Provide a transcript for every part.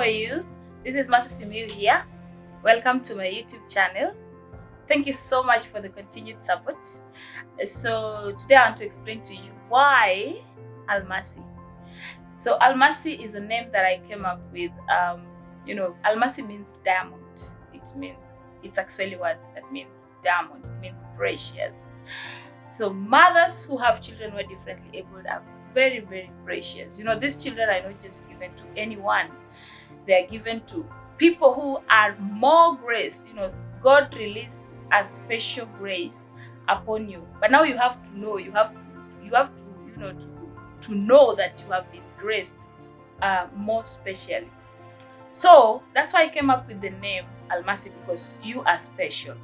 are you? This is Almasi here. Welcome to my YouTube channel. Thank you so much for the continued support. So today I want to explain to you why Almasi. So Almasi is a name that I came up with. Almasi means diamond. It's actually what that means, diamond. It means precious. So mothers who have children who are differently abled are very, very precious. These children are not just given to anyone. They are given to people who are more graced. God releases a special grace upon you. But now you have to know, to know that you have been graced more specially. So that's why I came up with the name Almasi, because you are special.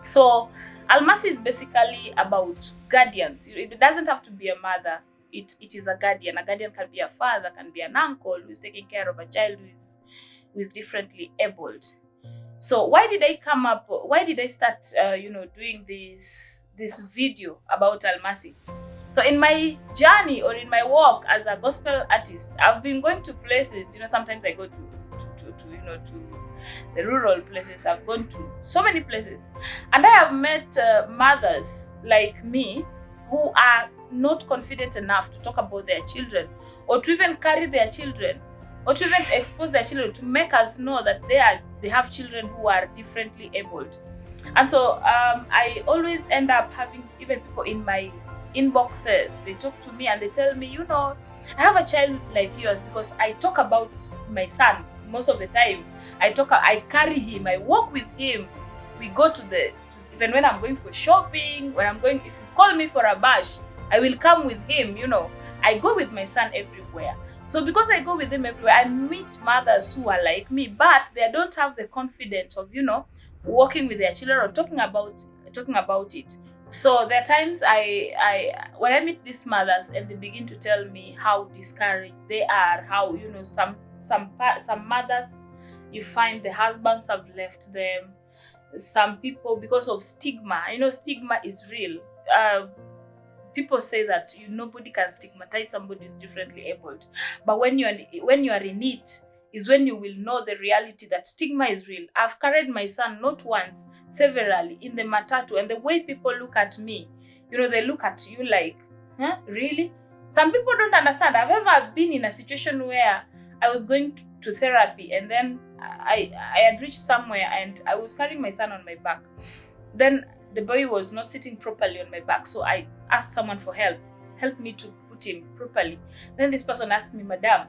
So Almasi is basically about guardians. It doesn't have to be a mother. It is a guardian. A guardian can be a father, can be an uncle who is taking care of a child who is differently abled. So why did I start doing this video about Almasi? So in my journey or in my walk as a gospel artist, I've been going to places. Sometimes I go to the rural places. I've gone to so many places, and I have met mothers like me who are not confident enough to talk about their children, or to even carry their children, or to even expose their children, to make us know that they have children who are differently abled. And so I always end up having even people in my inboxes. They talk to me and they tell me, I have a child like yours, because I talk about my son most of the time. I carry him, I walk with him. We go even when I'm going for shopping, if you call me for a bash, I will come with him. I go with my son everywhere. So because I go with him everywhere, I meet mothers who are like me, but they don't have the confidence of, walking with their children or talking about it. So there are times when I meet these mothers and they begin to tell me how discouraged they are, how some mothers, you find the husbands have left them. Some people, because of stigma, stigma is real. People say that nobody can stigmatize somebody who's differently abled, but when you are in it is when you will know the reality that stigma is real. I've carried my son not once, severally, in the matatu, and the way people look at me, they look at you like, huh, really? Some people don't understand. I've ever been in a situation where I was going to therapy, and then I had reached somewhere and I was carrying my son on my back. Then the boy was not sitting properly on my back, so I asked someone for help me to put him properly. Then this person asked me, "Madam,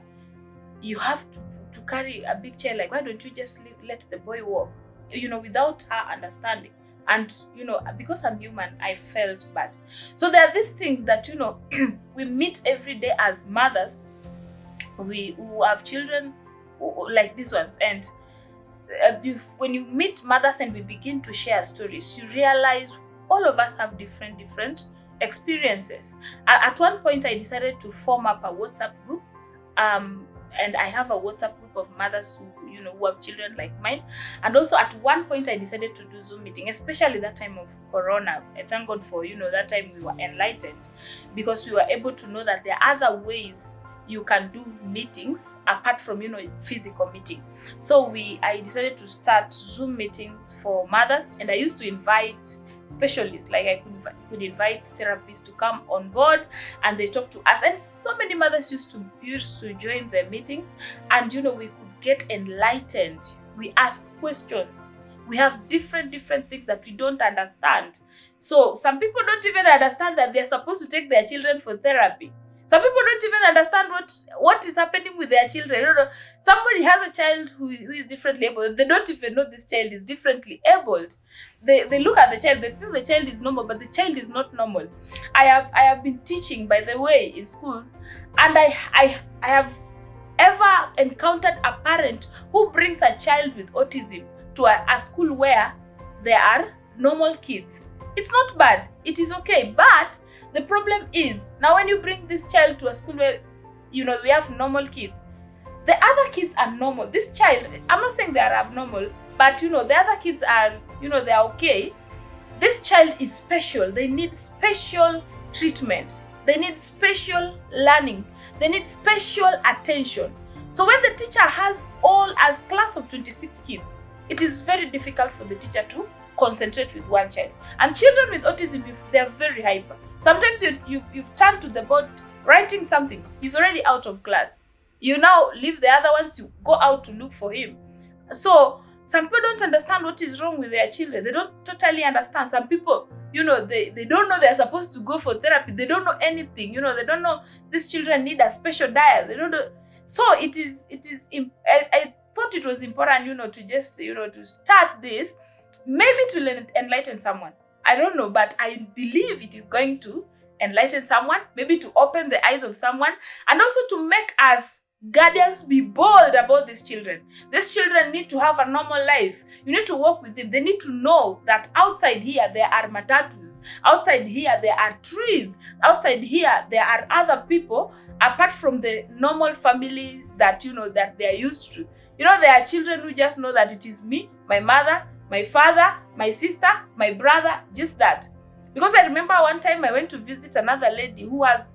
you have to carry a big chair, like, why don't you just let the boy walk?" Without her understanding. And because I'm human, I felt bad. So there are these things that we meet every day as mothers, who have children like these ones. And when you meet mothers and we begin to share stories, you realize all of us have different experiences. At one point, I decided to form up a WhatsApp group, and I have a WhatsApp group of mothers who have children like mine. And also at one point, I decided to do Zoom meeting, especially that time of Corona. I thank God for that time we were enlightened, because we were able to know that there are other ways you can do meetings apart from physical meeting. So I decided to start Zoom meetings for mothers, and I used to invite specialists. Like I could invite therapists to come on board and they talk to us, and so many mothers used to join the meetings, and we could get enlightened. We ask questions. We have different things that we don't understand. So some people don't even understand that they're supposed to take their children for therapy. Some people don't even understand what is happening with their children. Somebody has a child who is differently able. They don't even know this child is differently abled. They look at the child, they feel the child is normal, but the child is not normal. I have been teaching, by the way, in school, and I have ever encountered a parent who brings a child with autism to a school where there are normal kids. It's not bad. It is okay, but the problem is, now when you bring this child to a school where, we have normal kids, the other kids are normal. This child, I'm not saying they are abnormal, but the other kids are, they are okay. This child is special. They need special treatment. They need special learning. They need special attention. So when the teacher has all as class of 26 kids, it is very difficult for the teacher to concentrate with one child. And children with autism, they are very hyper. Sometimes you've turned to the board writing something, he's already out of class. You now leave the other ones, you go out to look for him. So some people don't understand what is wrong with their children. They don't totally understand. Some people, they don't know they're supposed to go for therapy. They don't know anything. They don't know these children need a special diet. They don't know. So I thought it was important, to just, to start this, maybe to enlighten someone. I don't know, but I believe it is going to enlighten someone, maybe to open the eyes of someone, and also to make us guardians be bold about these children. These children need to have a normal life. You need to work with them. They need to know that outside here there are matatus. Outside here there are trees. Outside here there are other people apart from the normal family that that they are used to. There are children who just know that it is me, my mother, my father, my sister, my brother, just that. Because I remember one time I went to visit another lady who has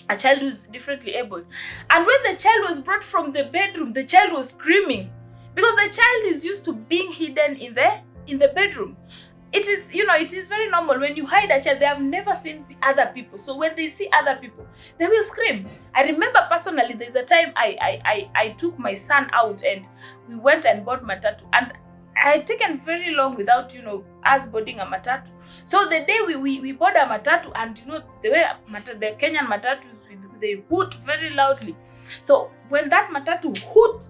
a child who is differently abled. And when the child was brought from the bedroom, the child was screaming because the child is used to being hidden in the bedroom. It is, it is very normal when you hide a child. They have never seen other people. So when they see other people, they will scream. I remember personally, there's a time I took my son out and we went and bought matatu. And I had taken very long without, us boarding a matatu. So the day we bought a matatu, and the way the Kenyan matatus, they hoot very loudly. So when that matatu hoot,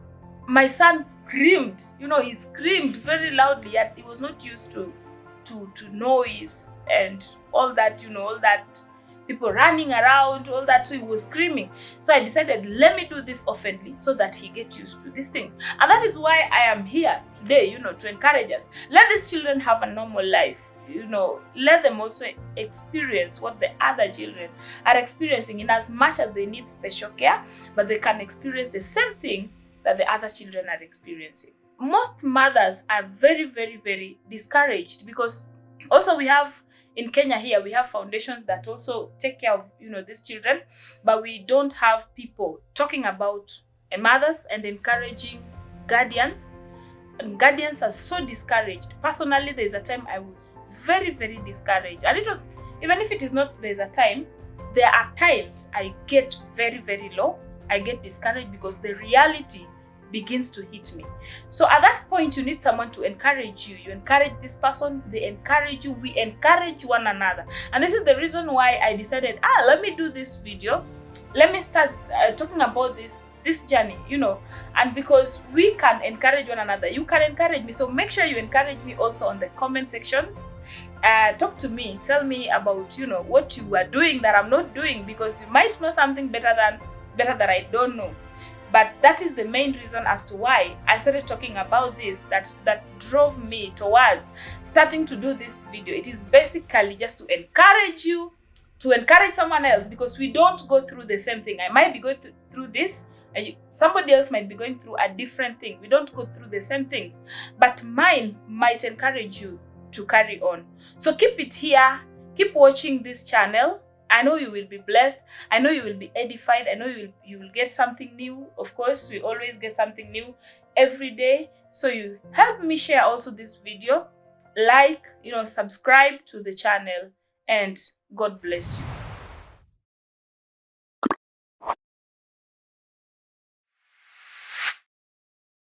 my son screamed. He screamed very loudly, and he was not used to noise and all that. All that people running around, all that. So he was screaming. So I decided, let me do this oftenly so that he gets used to these things. And that is why I am here today, to encourage us. Let these children have a normal life. Let them also experience what the other children are experiencing, in as much as they need special care, but they can experience the same thing that the other children are experiencing. Most mothers are very, very, very discouraged because also we have, in Kenya here, we have foundations that also take care of, these children, but we don't have people talking about mothers and encouraging guardians. And guardians are so discouraged. Personally, there's a time I was very, very discouraged. And it was, even if it is not there's a time, there are times I get very, very low. I get discouraged because the reality begins to hit me. So at that point, you need someone to encourage you. You encourage this person, they encourage you, we encourage one another. And this is the reason why I decided, let me do this video. Let me start talking about this journey, and because we can encourage one another. You can encourage me. So make sure you encourage me also on the comment sections. Talk to me, tell me about, what you are doing that I'm not doing, because you might know something better that I don't know. But that is the main reason as to why I started talking about this, that drove me towards starting to do this video. It is basically just to encourage you, to encourage someone else, because we don't go through the same thing. I might be going through this, and somebody else might be going through a different thing. We don't go through the same things, but mine might encourage you to carry on. So keep it here, keep watching this channel. I know you will be blessed. I know you will be edified. I know you will get something new. Of course, we always get something new every day. So you help me share also this video, like, subscribe to the channel, and God bless you.